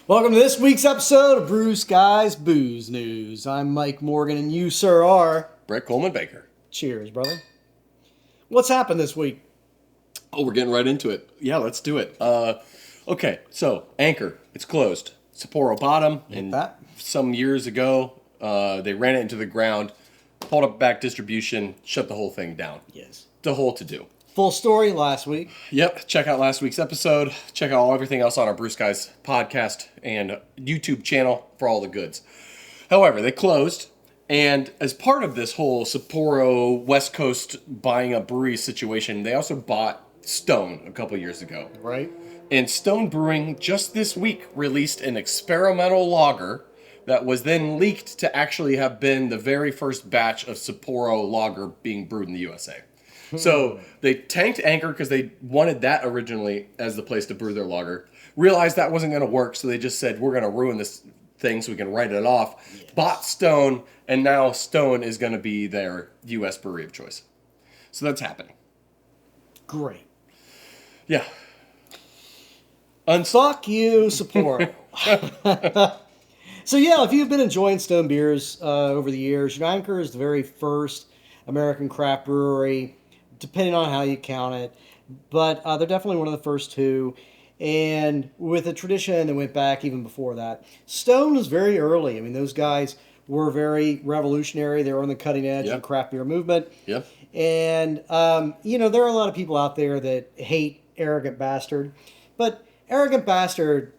Welcome to this week's episode of Brew Sky's Booze News. I'm Mike Morgan, and you, sir, are... Brett Coleman Baker. Cheers, brother. What's happened this week? Oh, we're getting right into it. Yeah, let's do it. Okay, so Anchor, it's closed. Sapporo bottom, and some years ago, they ran it into the ground, pulled up back distribution, shut the whole thing down. Yes. The whole to-do. Full story last week. Yep, check out last week's episode. Check out everything else on our Brew Skies podcast and YouTube channel for all the goods. However, they closed, and as part of this whole Sapporo West Coast buying a brewery situation, they also bought Stone a couple years ago. Right. And Stone Brewing just this week released an experimental lager that was then leaked to actually have been the very first batch of Sapporo lager being brewed in the USA. So they tanked Anchor because they wanted that originally as the place to brew their lager. Realized that wasn't going to work, so they just said, we're going to ruin this thing so we can write it off. Yes. Bought Stone, and now Stone is going to be their U.S. brewery of choice. So that's happening. Great. Yeah. Fuck you, Sapporo. So yeah, if you've been enjoying Stone beers over the years, Anchor is the very first American craft brewery, depending on how you count it. But they're definitely one of the first two. And with a tradition that went back even before that. Stone was very early. I mean, those guys were very revolutionary. They were on the cutting edge of the craft beer movement. Yep. And, there are a lot of people out there that hate Arrogant Bastard. But Arrogant Bastard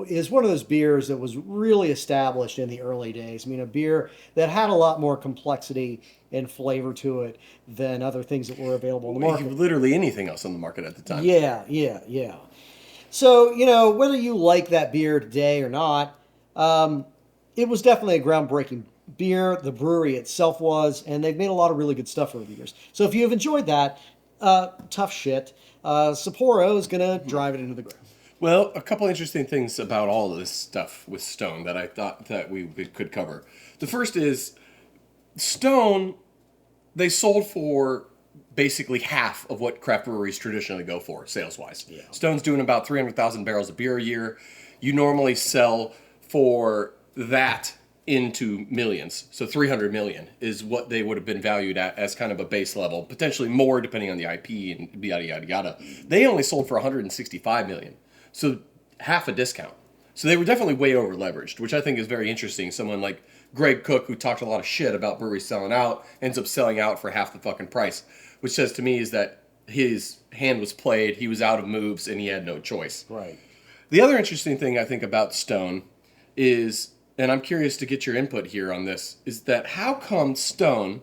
is one of those beers that was really established in the early days. I mean, a beer that had a lot more complexity and flavor to it than other things that were available in the market. Literally anything else on the market at the time. Yeah. So, whether you like that beer today or not, it was definitely a groundbreaking beer. The brewery itself was, and they've made a lot of really good stuff over the years. So if you have enjoyed that, tough shit, Sapporo is going to drive it into the ground. Well, a couple interesting things about all of this stuff with Stone that I thought that we could cover. The first is Stone, they sold for basically half of what craft breweries traditionally go for, sales-wise. Yeah. Stone's doing about 300,000 barrels of beer a year. You normally sell for that into millions. So 300 million is what they would have been valued at as kind of a base level, potentially more depending on the IP and yada, yada, yada. They only sold for 165 million. So half a discount. So they were definitely way over leveraged, which I think is very interesting. Someone like Greg Cook, who talked a lot of shit about breweries selling out, ends up selling out for half the fucking price, which says to me is that his hand was played, he was out of moves, and he had no choice. Right. The other interesting thing I think about Stone is, and I'm curious to get your input here on this, is that how come Stone,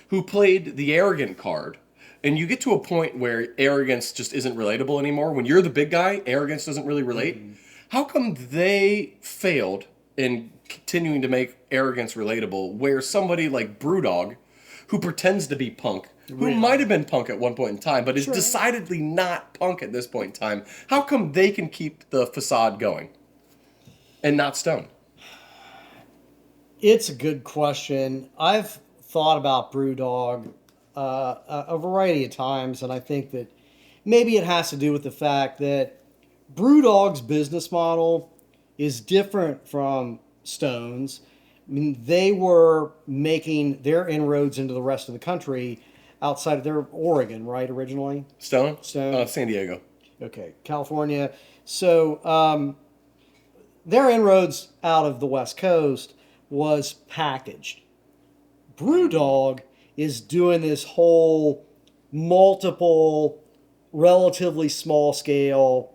who played the arrogant card, and you get to a point where arrogance just isn't relatable anymore. When you're the big guy, arrogance doesn't really relate. Mm-hmm. How come they failed in continuing to make arrogance relatable, where somebody like Brewdog, who pretends to be punk, who might have been punk at one point in time, but is decidedly not punk at this point in time, how come they can keep the facade going and not Stone? It's a good question. I've thought about Brewdog a variety of times, and I think that maybe it has to do with the fact that Brewdog's business model is different from Stone's. I mean, they were making their inroads into the rest of the country outside of their Oregon, right, originally? Stone? San Diego. Okay, California. So their inroads out of the West Coast was packaged. Brewdog is doing this whole multiple, relatively small scale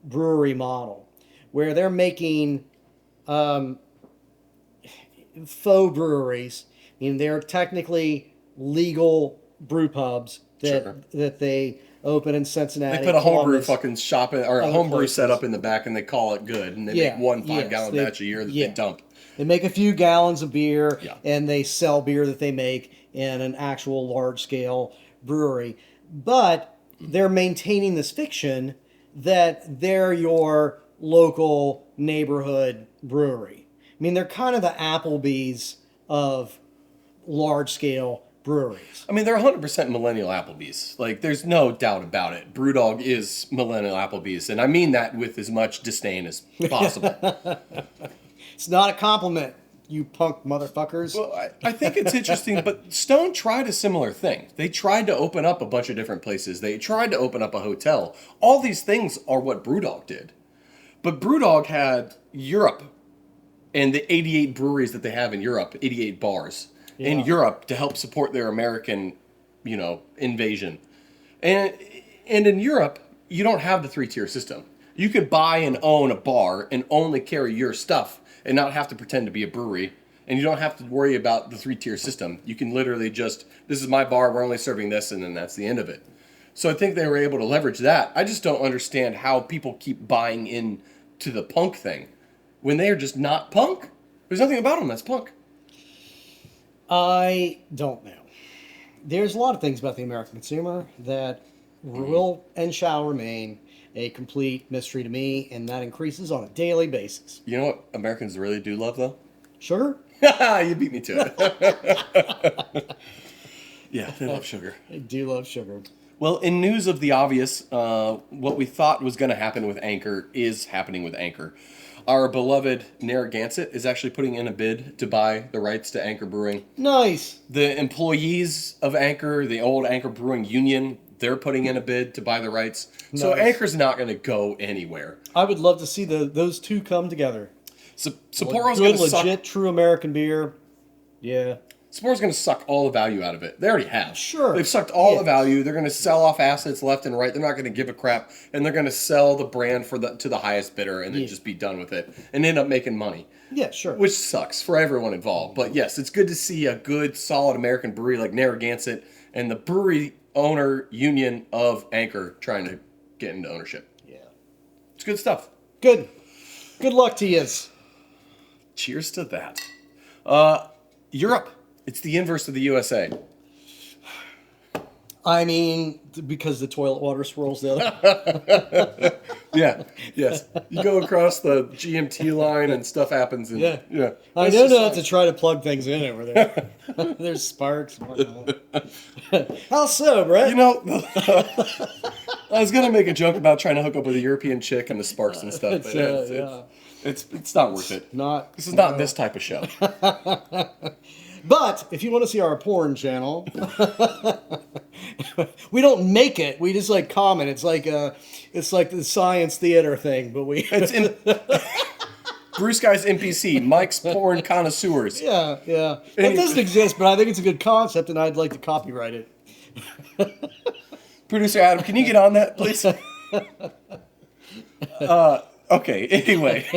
brewery model where they're making faux breweries. I mean, they're technically legal brew pubs that they open in Cincinnati. They put a homebrew fucking shop or a homebrew set up in the back, and they call it good, and they make one 5-gallon batch a year that they dump. They make a few gallons of beer, and they sell beer that they make in an actual large-scale brewery. But they're maintaining this fiction that they're your local neighborhood brewery. I mean, they're kind of the Applebee's of large-scale breweries. I mean, they're 100% millennial Applebee's. Like, there's no doubt about it. Brewdog is millennial Applebee's, and I mean that with as much disdain as possible. It's not a compliment, you punk motherfuckers. Well, I think it's interesting, but Stone tried a similar thing. They tried to open up a bunch of different places. They tried to open up a hotel. All these things are what Brewdog did. But Brewdog had Europe and the 88 breweries that they have in Europe, 88 bars in Europe to help support their American, invasion. And in Europe, you don't have the 3-tier system. You could buy and own a bar and only carry your stuff and not have to pretend to be a brewery. And you don't have to worry about the 3-tier system. You can literally just, this is my bar, we're only serving this, and then that's the end of it. So I think they were able to leverage that. I just don't understand how people keep buying in to the punk thing when they are just not punk. There's nothing about them that's punk. I don't know. There's a lot of things about the American consumer that will and shall remain a complete mystery to me, and that increases on a daily basis. You know what Americans really do love, though? Sugar? You beat me to it. Yeah, they love sugar. I do love sugar. Well, in news of the obvious, what we thought was going to happen with Anchor is happening with Anchor. Our beloved Narragansett is actually putting in a bid to buy the rights to Anchor Brewing. Nice. The employees of Anchor, the old Anchor Brewing Union, they're putting in a bid to buy the rights. Nice. So Anchor's not going to go anywhere. I would love to see those two come together. Sapporo's going to suck. Legit, true American beer. Yeah. Sapporo's going to suck all the value out of it. They already have. Sure. They've sucked all the value. They're going to sell off assets left and right. They're not going to give a crap. And they're going to sell the brand to the highest bidder and then just be done with it and end up making money. Yeah, sure. Which sucks for everyone involved. But yes, it's good to see a good, solid American brewery like Narragansett and the brewery owner union of Anchor trying to get into ownership. Yeah. It's good stuff. Good. Good luck to you. Cheers to that. Europe. It's the inverse of the USA. I mean, because the toilet water swirls the other. Yeah, yes. You go across the GMT line and stuff happens. And, yeah. I don't know how to try to plug things in over there. There's sparks. How so, Brett? I was going to make a joke about trying to hook up with a European chick and the sparks and stuff. But it's not worth it. This is not this type of show. But if you want to see our porn channel, we don't make it. We just comment. It's like the science theater thing, but Bruce Guy's NPC, Mike's Porn Connoisseurs. Yeah. It doesn't exist, but I think it's a good concept, and I'd like to copyright it. Producer Adam, can you get on that, please? Okay, anyway,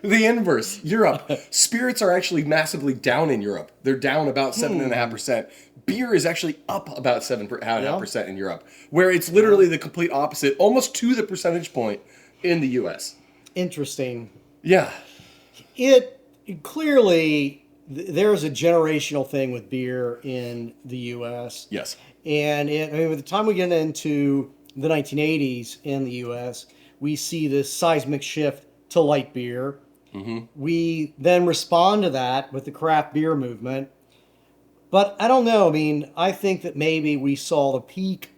the inverse, Europe. Spirits are actually massively down in Europe. They're down about 7.5%. Beer is actually up about 7.5% in Europe, where it's literally the complete opposite, almost to the percentage point in the U.S. Interesting. Yeah. It clearly, there's a generational thing with beer in the U.S. Yes. And by the time we get into the 1980s in the U.S., we see this seismic shift to light beer. Mm-hmm. We then respond to that with the craft beer movement. But I don't know. I mean, I think that maybe we saw the peak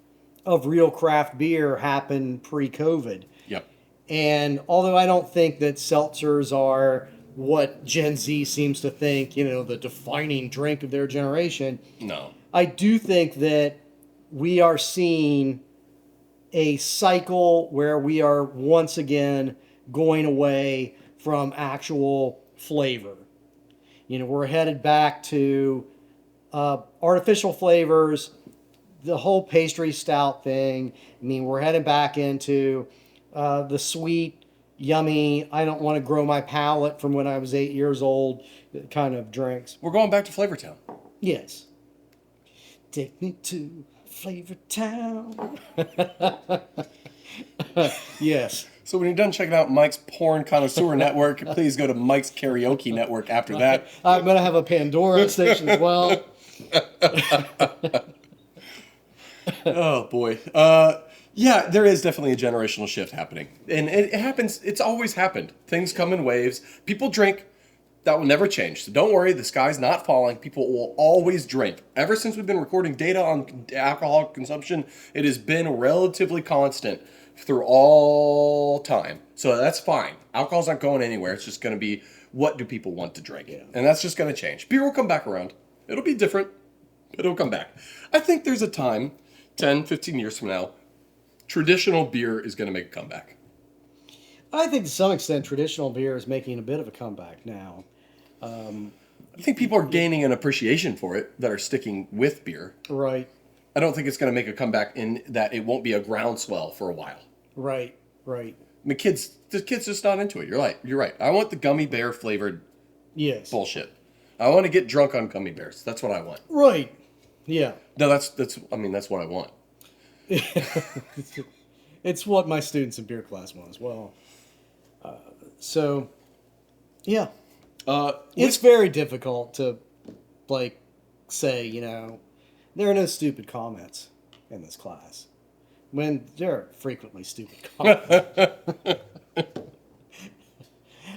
of real craft beer happen pre-COVID. Yep. And although I don't think that seltzers are what Gen Z seems to think, the defining drink of their generation. No. I do think that we are seeing a cycle where we are once again going away from actual flavor. We're headed back to artificial flavors, the whole pastry stout thing. I mean, we're headed back into the sweet, yummy, I don't want to grow my palate from when I was 8 years old kind of drinks. We're going back to Flavor Town. Yes. Take me to Flavor Town. Yes. So when you're done checking out Mike's Porn Connoisseur Network, please go to Mike's Karaoke Network after that. I'm going to have a Pandora station as well. Oh, boy. Yeah, there is definitely a generational shift happening. And it happens, it's always happened. Things come in waves. People drink That will never change. So don't worry, the sky's not falling. People will always drink. Ever since we've been recording data on alcohol consumption, it has been relatively constant through all time. So that's fine. Alcohol's not going anywhere. It's just going to be, what do people want to drink? Yeah. And that's just going to change. Beer will come back around. It'll be different, but it'll come back. I think there's a time, 10, 15 years from now, traditional beer is going to make a comeback. I think to some extent traditional beer is making a bit of a comeback now. I think people are gaining an appreciation for it that are sticking with beer. Right, I don't think it's going to make a comeback in that it won't be a groundswell for a while. right. I mean, the kids just not into it. You're right. I want the gummy bear flavored Yes. bullshit. I want to get drunk on gummy bears. That's what I want. Right. Yeah. No, that's what I want. It's what my students in beer class want as well. So, yeah. It's very difficult to, say, there are no stupid comments in this class. When there are frequently stupid comments.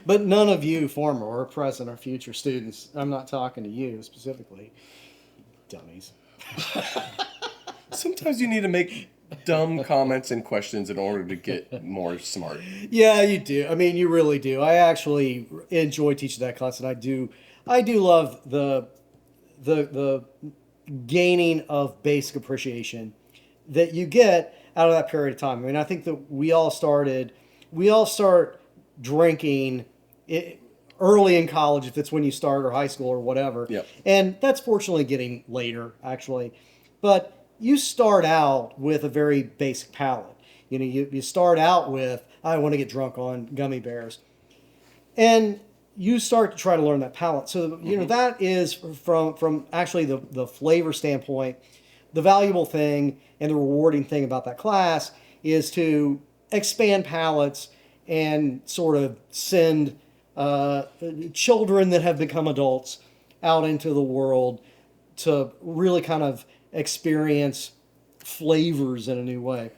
But none of you, former or present or future students, I'm not talking to you specifically, dummies. Sometimes you need to make dumb comments and questions in order to get more smart. Yeah, you do. I mean, you really do. I actually enjoy teaching that class, and I do love the gaining of basic appreciation that you get out of that period of time. I mean, I think that we all start drinking early in college, if it's when you start, or high school or whatever. Yep. And that's fortunately getting later, actually. But you start out with a very basic palate. You start out with, I want to get drunk on gummy bears. And you start to try to learn that palate. So, that is from actually the flavor standpoint, the valuable thing and the rewarding thing about that class is to expand palates and sort of send children that have become adults out into the world to really kind of experience flavors in a new way.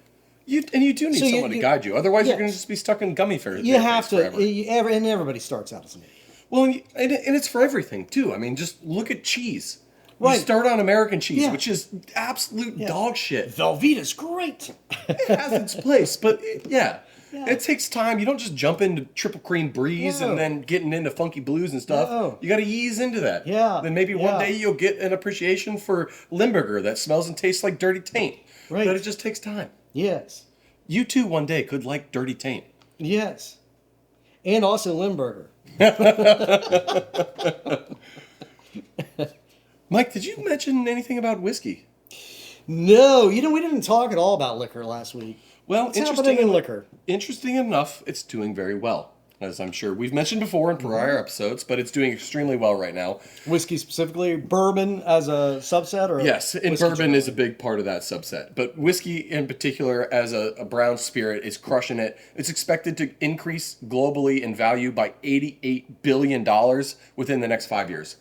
You do need someone to guide you. Otherwise, you're going to just be stuck in gummy bears. You have to, forever. and everybody starts out as an idiot. Well, and it's for everything, too. I mean, just look at cheese. Right. You start on American cheese, which is absolute dog shit. Velveeta's great. It has its place, but it takes time. You don't just jump into triple cream breeze and then getting into funky blues and stuff. No. You got to ease into that. Yeah. Then maybe one day you'll get an appreciation for Limburger that smells and tastes like dirty taint. Right. But it just takes time. Yes. You too one day could like dirty taint. Yes. And also Limburger. Mike, did you mention anything about whiskey? No, we didn't talk at all about liquor last week. Well, What's happening in liquor? Interesting enough, it's doing very well, as I'm sure we've mentioned before in prior episodes, but it's doing extremely well right now. Whiskey specifically, bourbon as a subset, or yes, and bourbon is a big part of that subset. But whiskey in particular, as a brown spirit, is crushing it. It's expected to increase globally in value by $88 billion within the next 5 years,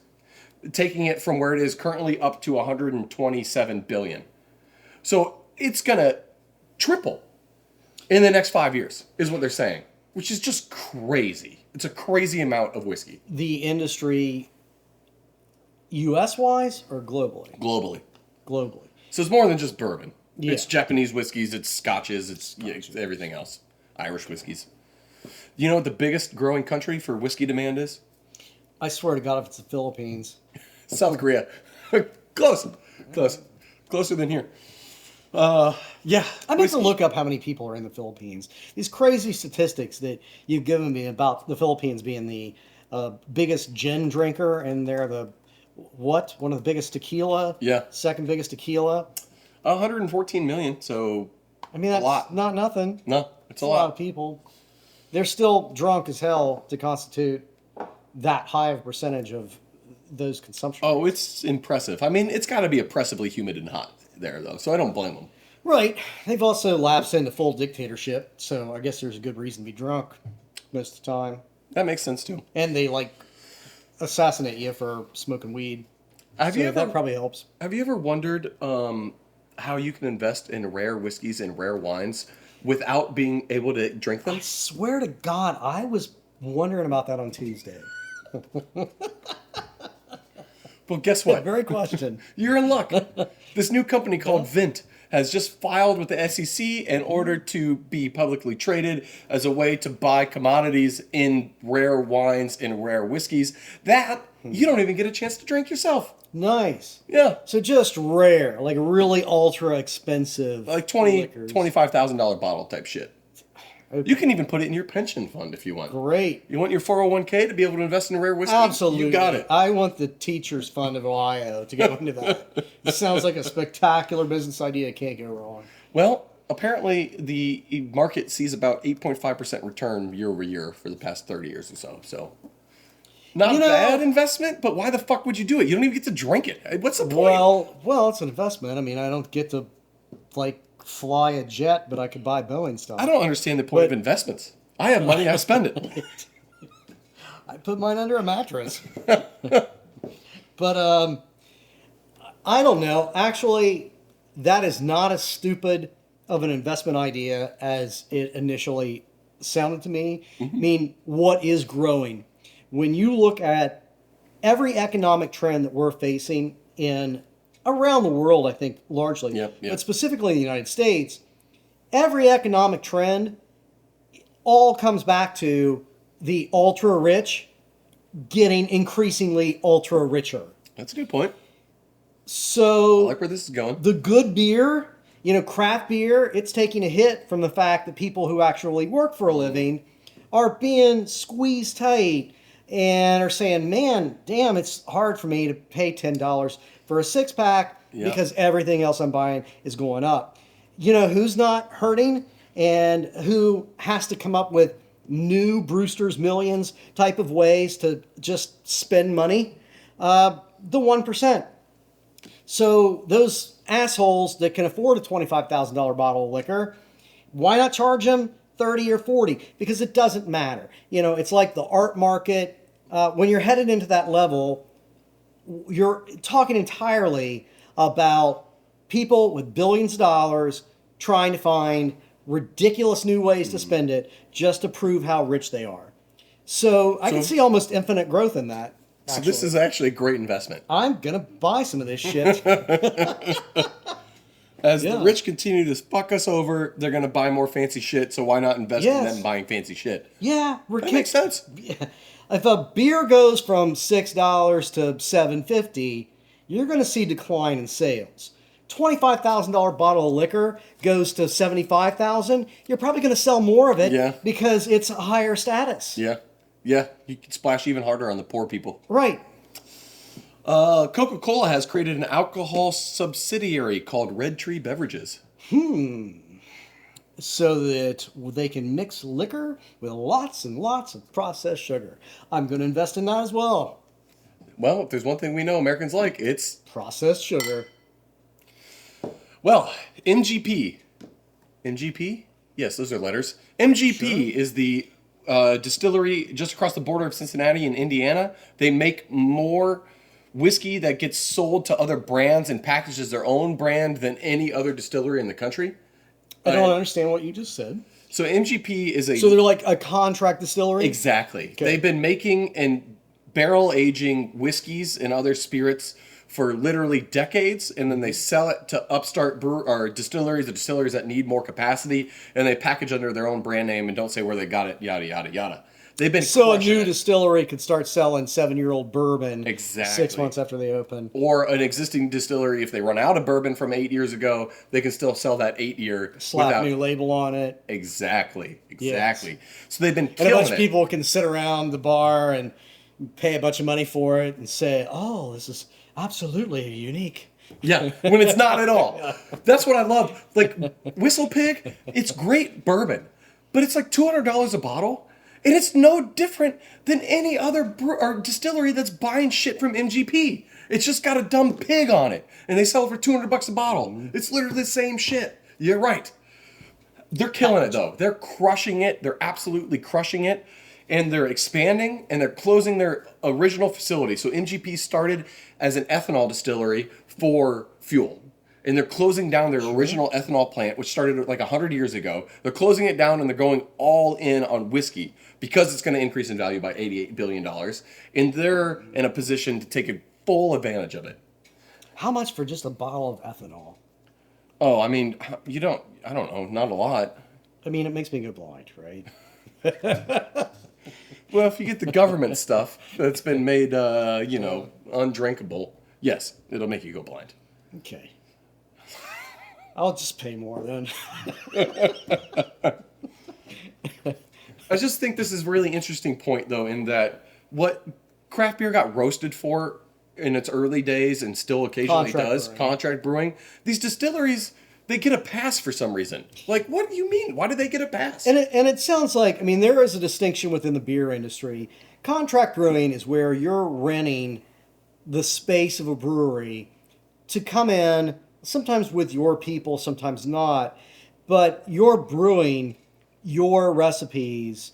taking it from where it is currently up to $127 billion. So it's gonna triple in the next 5 years, is what they're saying, which is just crazy. It's a crazy amount of whiskey. The industry, U.S.-wise or globally? Globally. Globally. So it's more than just bourbon. Yeah. It's Japanese whiskeys, it's scotches, it's everything else. Irish whiskeys. You know what the biggest growing country for whiskey demand is? I swear to God, if it's the Philippines. South Korea. Close. Closer than here. Yeah. I meant to look up how many people are in the Philippines. These crazy statistics that you've given me about the Philippines being the biggest gin drinker, and they're one of the biggest tequila? Yeah. Second biggest tequila? 114 million, so I mean, that's a lot. Not nothing. No, it's a lot of people. They're still drunk as hell to constitute that high of a percentage of those consumption. Oh, it's impressive. I mean, it's got to be oppressively humid and hot there, though, so I don't blame them. Right. They've also lapsed into full dictatorship, so I guess there's a good reason to be drunk most of the time. That makes sense, too. And they, assassinate you for smoking weed. That probably helps. Have you ever wondered how you can invest in rare whiskeys and rare wines without being able to drink them? I swear to God, I was wondering about that on Tuesday. Well, guess what? Very question. You're in luck. This new company called Vint has just filed with the SEC in order to be publicly traded as a way to buy commodities in rare wines and rare whiskeys that you don't even get a chance to drink yourself. Nice. Yeah. So just rare, like really ultra expensive. Like $20,000, liquors. $25,000 bottle type shit. You can even put it in your pension fund if you want. Great. You want your 401k to be able to invest in a rare whiskey? Absolutely. You got it. I want the Teachers Fund of Ohio to go into that. It sounds like a spectacular business idea. Can't go wrong. Well, apparently the market sees about 8.5% return year over year for the past 30 years or so. So, not a bad investment, but why the fuck would you do it? You don't even get to drink it. What's the point? Well, it's an investment. I mean, I don't get to, like, fly a jet, but I could buy Boeing stuff. I don't understand the point of investments. I have money, I spend it. I put mine under a mattress. But I don't know. Actually, that is not as stupid of an investment idea as it initially sounded to me. Mm-hmm. I mean, what is growing? When you look at every economic trend that we're facing in around the world, I think largely, Yep. but specifically in the United States, every economic trend all comes back to the ultra rich getting increasingly ultra richer. That's a good point. So I like where this is going. the good beer, craft beer, it's taking a hit from the fact that people who actually work for a living are being squeezed tight and are saying, man, damn, it's hard for me to pay $10 for a six-pack because everything else I'm buying is going up. You know who's not hurting and who has to come up with new Brewster's Millions type of ways to just spend money? The 1%. So those assholes that can afford a $25,000 bottle of liquor, why not charge them 30 or 40? Because it doesn't matter. It's like the art market. When you're headed into that level, you're talking entirely about people with billions of dollars trying to find ridiculous new ways to spend it just to prove how rich they are. So I can see almost infinite growth in that. So this is actually a great investment. I'm going to buy some of this shit. As the rich continue to fuck us over, they're going to buy more fancy shit, so why not invest in them buying fancy shit? Yeah. That makes sense. If a beer goes from $6 to $7.50, you're going to see decline in sales. $25,000 bottle of liquor goes to $75,000, you're probably going to sell more of it because it's a higher status. Yeah. Yeah, you can splash even harder on the poor people. Right. Coca Cola has created an alcohol subsidiary called Red Tree Beverages. So that they can mix liquor with lots and lots of processed sugar. I'm going to invest in that as well. Well, if there's one thing we know Americans like, it's processed sugar. Well, MGP. MGP? Yes, those are letters. MGP is the distillery just across the border of Cincinnati in Indiana. They make more whiskey that gets sold to other brands and packages their own brand than any other distillery in the country. I don't understand what you just said. So MGP is a... So they're like a contract distillery? Exactly. Okay. They've been making and barrel aging whiskeys and other spirits for literally decades, and then they sell it to upstart distilleries, the distilleries that need more capacity, and they package under their own brand name and don't say where they got it, yada, yada, yada. They've been so a new distillery could start selling 7-year-old bourbon 6 months after they open. Or an existing distillery, if they run out of bourbon from 8 years ago, they can still sell that 8-year. Slap a new label on it. Exactly. Yes. So they've been killing and a bunch it. of people can sit around the bar and pay a bunch of money for it and say, oh, this is absolutely unique. Yeah, when it's not at all. That's what I love. Like, Whistle Pig, it's great bourbon, but it's like $200 a bottle, and it's no different than any other distillery that's buying shit from MGP. It's just got a dumb pig on it, and they sell it for $200 a bottle. It's literally the same shit. You're right. They're killing it, though. They're crushing it. They're absolutely crushing it. And they're expanding, and they're closing their original facility. So MGP started as an ethanol distillery for fuel. and they're closing down their original ethanol plant, which started like 100 years ago. They're closing it down, and they're going all in on whiskey because it's going to increase in value by $88 billion. And they're in a position to take a full advantage of it. How much for just a bottle of ethanol? Oh, I mean, I don't know, not a lot. I mean, it makes me go blind, right? Well, if you get the government stuff that's been made, undrinkable, yes, it'll make you go blind. Okay. I'll just pay more then. I just think this is a really interesting point, though, in that what craft beer got roasted for in its early days and still occasionally contract brewing, these distilleries, they get a pass for some reason. Like, what do you mean? Why do they get a pass? And it sounds like, I mean, there is a distinction within the beer industry. Contract brewing is where you're renting the space of a brewery to come in, sometimes with your people, sometimes not, but you're brewing your recipes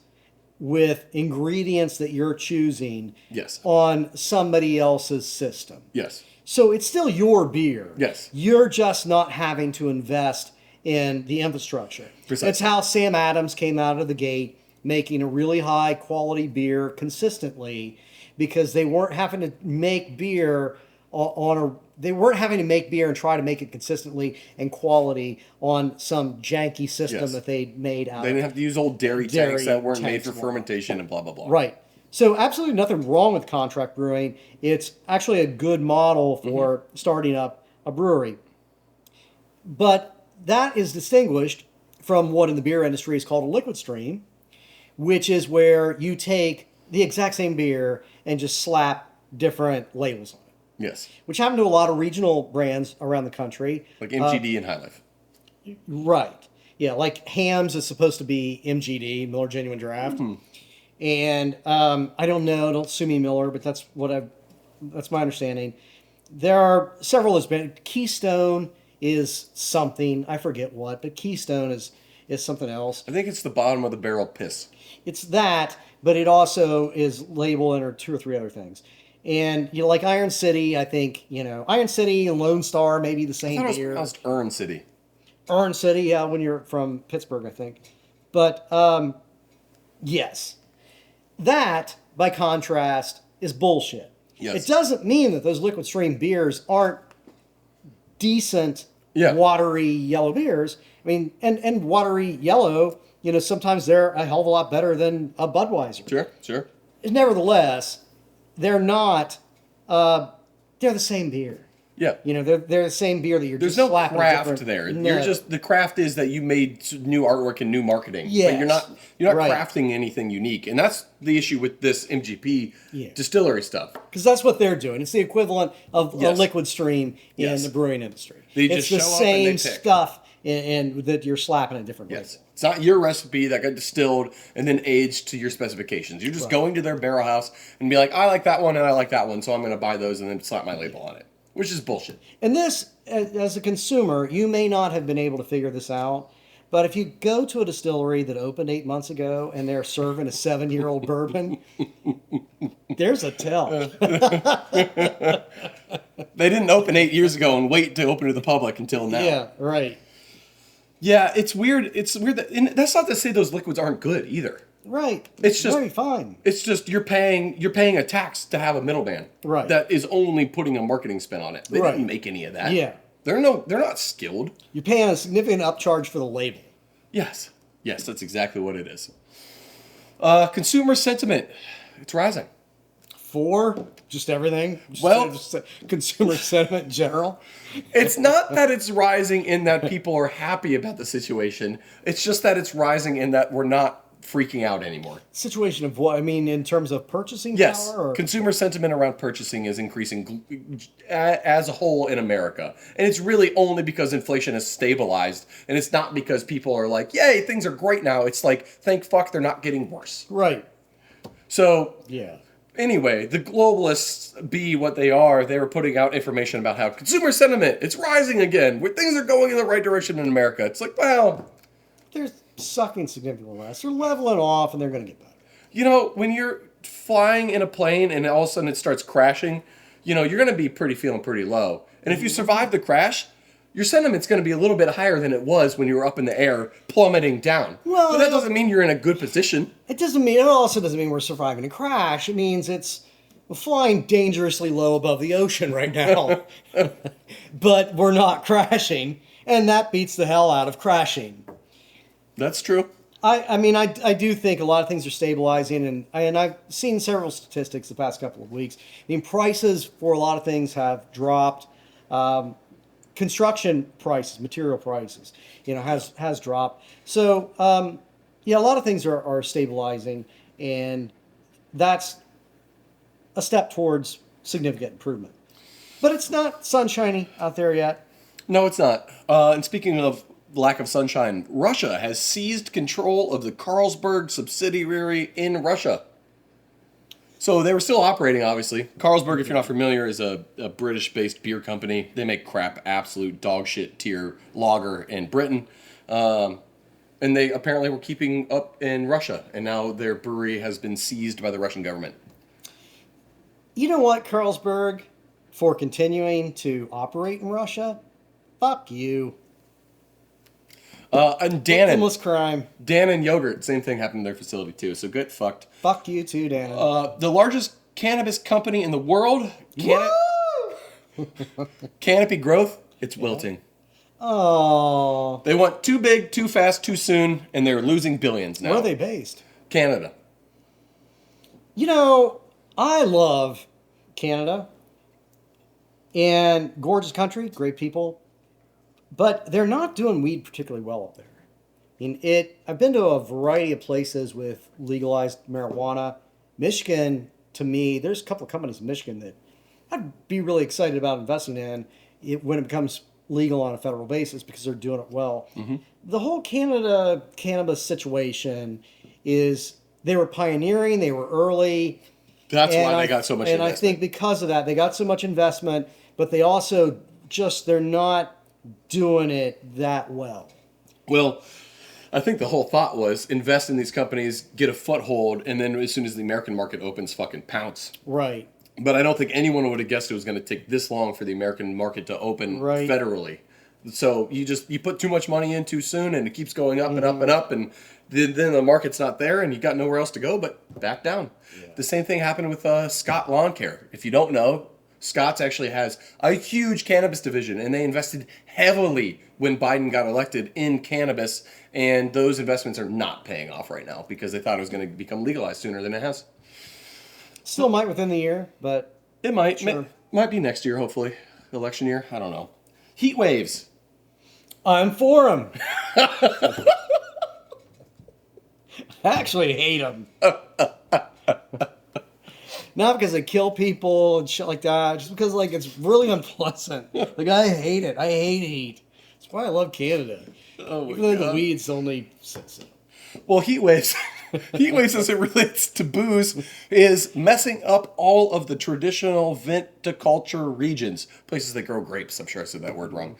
with ingredients that you're choosing on somebody else's system. Yes. So it's still your beer. Yes. You're just not having to invest in the infrastructure. Precisely. That's how Sam Adams came out of the gate making a really high quality beer consistently, because they weren't having to make beer and try to make it consistently and quality on some janky system that they made out. They didn't have to use old dairy tanks that weren't made for fermentation and blah blah blah. Right. So absolutely nothing wrong with contract brewing. It's actually a good model for starting up a brewery. But that is distinguished from what in the beer industry is called a liquid stream, which is where you take the exact same beer and just slap different labels on it. Yes. Which happen to a lot of regional brands around the country. Like MGD and High Life. Right. Yeah, like Hamm's is supposed to be MGD, Miller Genuine Draft. And I don't know, don't sue me, Miller, but that's my understanding. There are several that's been. Keystone is something, I forget what, but Keystone is something else. I think it's the bottom of the barrel piss. It's that, but it also is labeled under 2 or 3 other things. And like Iron City, I think, Iron City and Lone Star may be the same beer. It was Urn City. Urn City, yeah, when you're from Pittsburgh, I think. But yes. That, by contrast, is bullshit. Yes. It doesn't mean that those liquid stream beers aren't decent, watery yellow beers. I mean, and watery yellow, sometimes they're a hell of a lot better than a Budweiser. Sure. Nevertheless, they're not, they're the same beer. Yeah. They're the same beer that you're There's just no slapping craft there. No. You're just, the craft is that you made new artwork and new marketing. Yes. But you're not crafting anything unique. And that's the issue with this MGP distillery stuff. Because that's what they're doing. It's the equivalent of a liquid stream in the brewing industry. It's the same stuff and that you're slapping in different ways. It's not your recipe that got distilled and then aged to your specifications. You're just going to their barrel house and be like, I like that one and I like that one, so I'm going to buy those and then slap my label on it, which is bullshit. And this, as a consumer, you may not have been able to figure this out, but if you go to a distillery that opened 8 months ago and they're serving a 7-year-old bourbon, there's a tell. They didn't open 8 years ago and wait to open to the public until now. Yeah, right. Yeah, it's weird. It's weird that, and that's not to say those liquids aren't good either. Right. It's just very fine. It's just you're paying a tax to have a middleman. Right. That is only putting a marketing spin on it. They didn't make any of that. Yeah. They're not skilled. You're paying a significant upcharge for the label. Yes, that's exactly what it is. Consumer sentiment, it's rising. For just everything? Just consumer sentiment in general? It's not that it's rising in that people are happy about the situation. It's just that it's rising in that we're not freaking out anymore. Situation of what? I mean, in terms of purchasing yes, power? Or? Consumer sentiment around purchasing is increasing as a whole in America. And it's really only because inflation has stabilized. And it's not because people are like, yay, things are great now. It's like, thank fuck they're not getting worse. Right. So, yeah. Anyway, the globalists, be what they are, they were putting out information about how consumer sentiment, it's rising again. Things are going in the right direction in America. It's like, well... They're sucking significantly less. They're leveling off and they're going to get better. When you're flying in a plane and all of a sudden it starts crashing, you're going to be feeling pretty low. And if you survive the crash, your sentiment's going to be a little bit higher than it was when you were up in the air, plummeting down. Well, but that doesn't mean you're in a good position. It also doesn't mean we're surviving a crash. It means we're flying dangerously low above the ocean right now. But we're not crashing, and that beats the hell out of crashing. That's true. I do think a lot of things are stabilizing, and I've seen several statistics the past couple of weeks. I mean, prices for a lot of things have dropped. Construction prices, material prices, has dropped. So, a lot of things are stabilizing, and that's a step towards significant improvement. But it's not sunshiny out there yet. No, it's not. And speaking of lack of sunshine, Russia has seized control of the Carlsberg subsidiary in Russia. So they were still operating, obviously. Carlsberg, if you're not familiar, is a British-based beer company. They make crap, absolute dog shit tier lager in Britain. And they apparently were keeping up in Russia. And now their brewery has been seized by the Russian government. You know what, Carlsberg, for continuing to operate in Russia? Fuck you. And Danon. Victimless crime. Danon yogurt, same thing happened in their facility too. So get fucked. Fuck you too, Danon. The largest cannabis company in the world, Canopy Growth, it's wilting. Oh. They want too big, too fast, too soon, and they're losing billions now. Where are they based? Canada. I love Canada. And gorgeous country, great people. But they're not doing weed particularly well up there. I've been to a variety of places with legalized marijuana. Michigan, to me, there's a couple of companies in Michigan that I'd be really excited about investing in when it becomes legal on a federal basis because they're doing it well. Mm-hmm. The whole Canada cannabis situation is they were pioneering, they were early. That's why they got so much investment. And I think because of that, they got so much investment, but they also they're not doing it that well. Well, I think the whole thought was invest in these companies, get a foothold, and then as soon as the American market opens, fucking pounce. Right. But I don't think anyone would have guessed it was going to take this long for the American market to open federally. So you put too much money in too soon, and it keeps going up and up and up, and then the market's not there, and you got nowhere else to go but back down. Yeah. The same thing happened with Scott Lawncare. If you don't know, Scott's actually has a huge cannabis division, and they invested heavily when Biden got elected in cannabis, and those investments are not paying off right now because they thought it was going to become legalized sooner than it has. Still might within the year, but it might. Sure. Might be next year, hopefully. Election year, I don't know. Heat waves. I'm for them. I actually hate them. Not because they kill people and shit like that, just because it's really unpleasant. I hate it. I hate heat. That's why I love Canada. Oh my Even though God. the weeds only Well, heat waves. Heat waves as it relates to booze is messing up all of the traditional viticulture regions. Places that grow grapes. I'm sure I said that word wrong.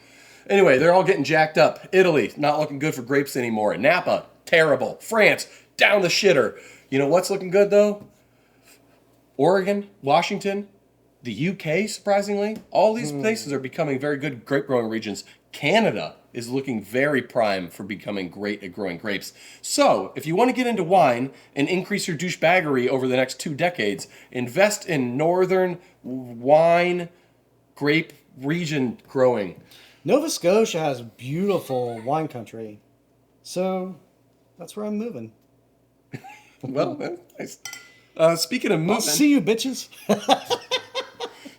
Anyway, they're all getting jacked up. Italy, not looking good for grapes anymore. Napa, terrible. France, down the shitter. You know what's looking good, though? Oregon, Washington, the UK, surprisingly. All these places are becoming very good grape growing regions. Canada is looking very prime for becoming great at growing grapes. So, if you want to get into wine and increase your douchebaggery over the next 2 decades, invest in northern wine grape region growing. Nova Scotia has a beautiful wine country. So, that's where I'm moving. Well, that's nice. Speaking of moving... I'll see you, bitches.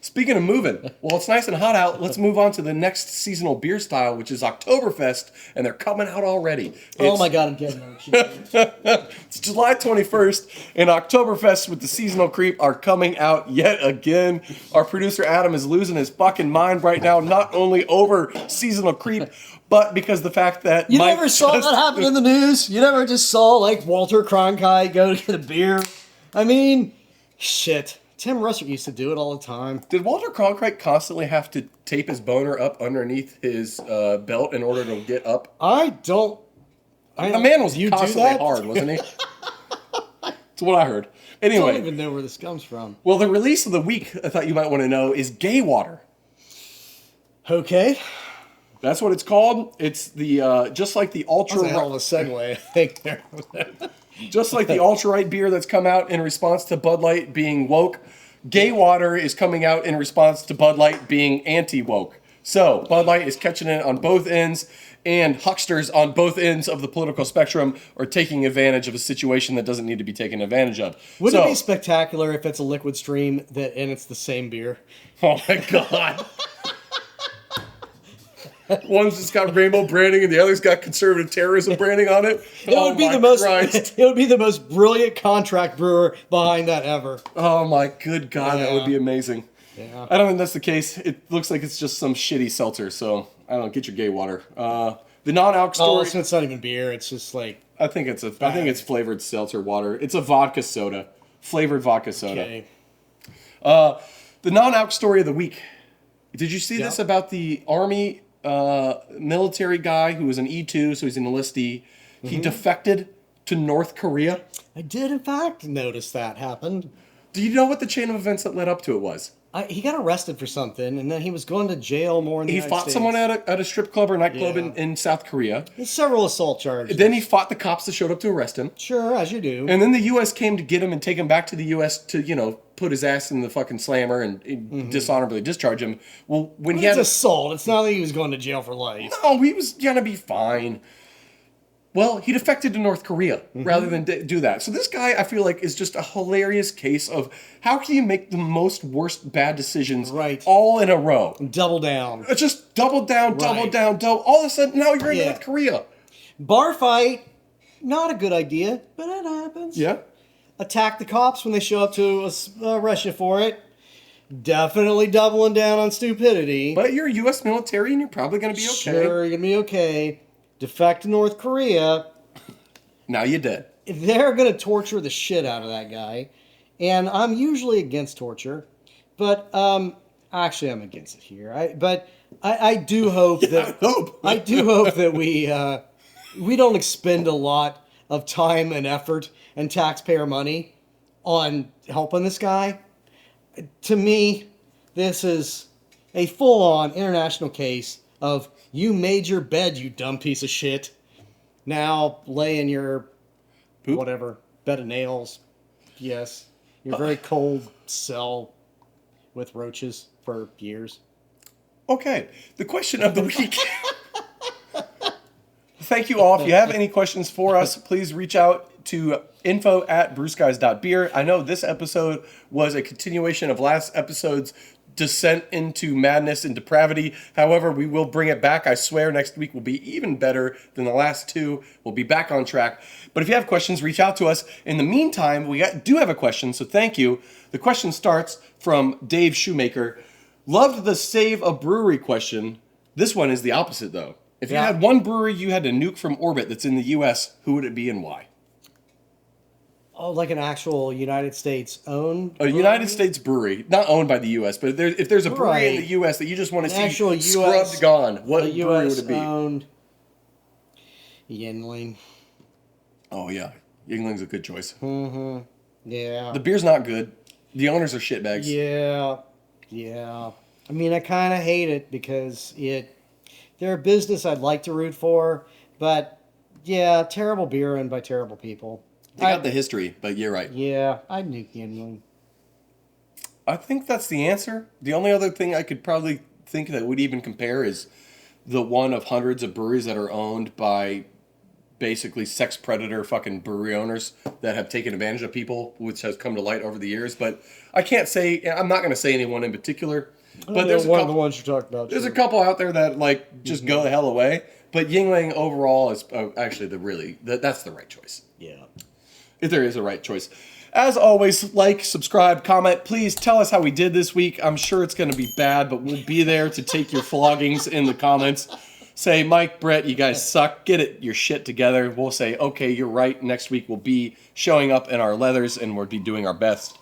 Speaking of moving, well, it's nice and hot out. Let's move on to the next seasonal beer style, which is Oktoberfest, and they're coming out already. Oh my God, I'm getting that. It's July 21st, and Oktoberfest with the seasonal creep are coming out yet again. Our producer Adam is losing his fucking mind right now, not only over seasonal creep, but because the fact that You never saw that happen in the news? You never just saw, Walter Cronkite go to get a beer? I mean, shit. Tim Russert used to do it all the time. Did Walter Cronkite constantly have to tape his boner up underneath his belt in order to get up? The man was constantly hard, wasn't he? That's what I heard. Anyway. I don't even know where this comes from. Well, the release of the week I thought you might want to know is Gay Water. Okay. That's what it's called. It's the just like the ultra. That's a hell of a segue, I think. There. Just like the ultra-right beer that's come out in response to Bud Light being woke, gay water is coming out in response to Bud Light being anti-woke. So Bud Light is catching it on both ends, and hucksters on both ends of the political spectrum are taking advantage of a situation that doesn't need to be taken advantage of. Wouldn't it be spectacular if it's a liquid stream and it's the same beer? Oh my God. One's just got rainbow branding and the other's got conservative terrorism branding on it. It would be the most. It would be the most brilliant contract brewer behind that ever. Oh my good God, that would be amazing. Yeah. I don't think that's the case. It looks like it's just some shitty seltzer. So I don't know, get your gay water. The non-alc story. Oh, it's not even beer. It's just like. I think it's flavored seltzer water. It's a vodka soda, flavored vodka soda. Okay. The non-alc story of the week. Did you see this about the Army military guy who was an E2, so he's an enlistee? He defected to North Korea. I did, in fact, notice that happened. Do you know what the chain of events that led up to it was? He got arrested for something, and then he was going to jail more in the United He fought States. someone at a strip club or nightclub in South Korea. There's several assault charges. Then he fought the cops that showed up to arrest him. Sure, as you do. And then the U.S. came to get him and take him back to the U.S. to, put his ass in the fucking slammer and dishonorably discharge him. Well, when he had assault, it's not that he was going to jail for life. No, he was gonna be fine. Well, he defected to North Korea rather than do that. So this guy, I feel like, is just a hilarious case of how can you make the most worst bad decisions all in a row? Double down. It's just double down. All of a sudden, now you're in North Korea. Bar fight, not a good idea, but it happens. Yeah. Attack the cops when they show up to arrest you for it. Definitely doubling down on stupidity. But you're U.S. military and you're probably going to be okay. Sure, you're going to be okay. Defect to North Korea. Now you're dead. They're going to torture the shit out of that guy. And I'm usually against torture. But, actually, I'm against it here. I do hope that... I do hope that we don't expend a lot of time and effort and taxpayer money on helping this guy. To me, this is a full-on international case of you made your bed, you dumb piece of shit. Now lay in your whatever bed of nails. Yes, your very cold cell with roaches for years. Okay, the question of the week. Thank you all. If you have any questions for us, please reach out to info@brewskies.beer. I know this episode was a continuation of last episode's descent into madness and depravity. However, we will bring it back. I swear next week will be even better than the last two. We'll be back on track. But if you have questions, reach out to us. In the meantime, we do have a question, so thank you. The question starts from Dave Shoemaker. Loved the save a brewery question. This one is the opposite, though. If you had one brewery you had to nuke from orbit that's in the U.S., who would it be and why? Oh, like an actual United States owned brewery? A United States brewery, not owned by the U.S., but if there's a brewery in the U.S. that you just want to see actual scrubbed gone, what brewery US would it be? Owned Yuengling. Oh, yeah. Yuengling's a good choice. Mm-hmm. Yeah. The beer's not good. The owners are shitbags. Yeah. Yeah. I mean, I kind of hate it because they're a business I'd like to root for, but yeah, terrible beer owned by terrible people. They got the history, but you're right. Yeah, I'd nuke Yuengling. I think that's the answer. The only other thing I could probably think that would even compare is the one of hundreds of breweries that are owned by basically sex predator fucking brewery owners that have taken advantage of people, which has come to light over the years. But I'm not going to say anyone in particular. But there's one of the ones you're talking about. There's a couple out there that just go the hell away. But Yuengling overall is actually that's the right choice. Yeah. If there is a right choice. As always, like, subscribe, comment. Please tell us how we did this week. I'm sure it's going to be bad, but we'll be there to take your floggings in the comments. Say, Mike, Brett, you guys suck. Get your shit together. We'll say, okay, you're right. Next week we'll be showing up in our leathers and we'll be doing our best.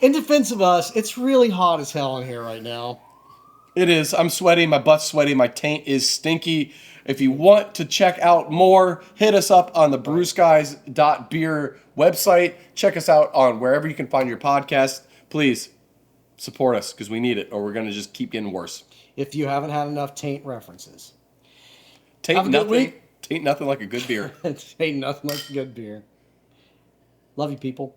In defense of us, it's really hot as hell in here right now. It is. I'm sweaty. My butt's sweaty. My taint is stinky. If you want to check out more, hit us up on the brewskies.beer website. Check us out on wherever you can find your podcast. Please support us because we need it or we're going to just keep getting worse. If you haven't had enough taint references. Taint Have a good nothing. week. Taint nothing like a good beer. Ain't nothing like good beer. Love you, people.